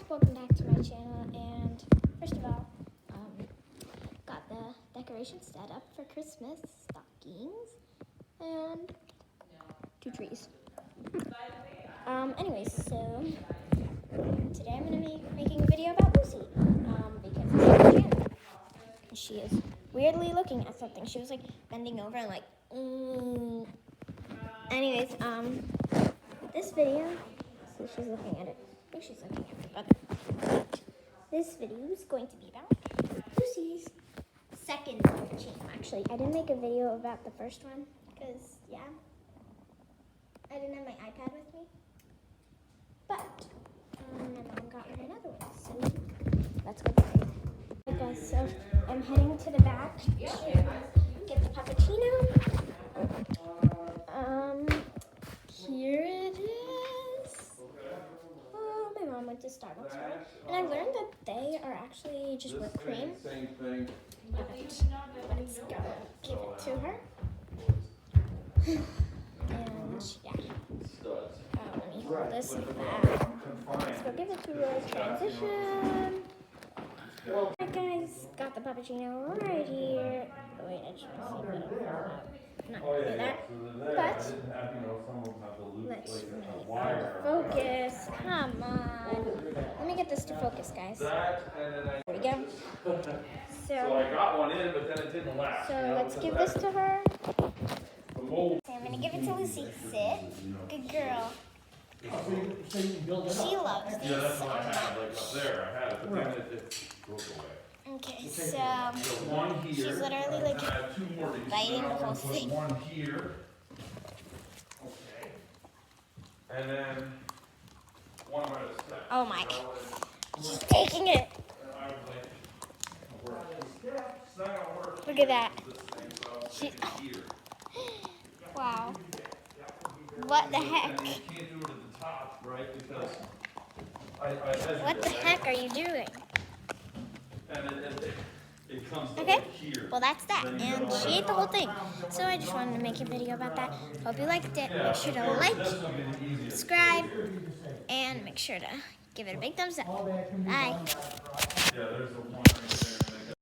welcome back to my channel. And first of all, got the decorations set up for Christmas, stockings, and 2 trees. Anyways, so today I'm gonna be making a video about Lucy, because it's her channel. She is weirdly looking at something. She was like bending over and like, Anyways, this video, so she's looking at it. I think she's looking at it, but this video is going to be about Lucy's second chino. Actually, I didn't make a video about the first one because, yeah, I didn't have my iPad with me. But my mom got me another one, so let's go get it. Okay, guys, so I'm heading to the back to get the puppuccino. Here it is. Oh, my mom went to Starbucks, right? And I've learned that they are actually just whipped cream. Same thing. But let's go give it to her. And yeah. Let me hold this back. Let's go give it to her. Transition. Alright guys, got the puppuccino right here. Oh, wait, I just want to see what I'm not gonna do that. But let's focus. Come on. Let me get this to focus, guys. There we go. So I got one in, but then it didn't last. So let's give this to her. So I'm gonna give it to Lucy. Sit. Good girl. She loves these. Yeah, that's what I had, like up there. I had it, but then it broke away. Okay, so one here. she's literally like I have 2 more to biting the whole thing. One here. Okay. And then one right at the step. Oh my. She's taking it. Look at that. She, wow. What the heck? You can't do it at the top, right? Because what the heck are you doing? And it comes to Okay, here. well that's that. And she ate the whole thing. So I just wanted to make a video about that. Hope you liked it. Make sure to like, subscribe, and make sure to give it a big thumbs up. Bye. Yeah, there's the one.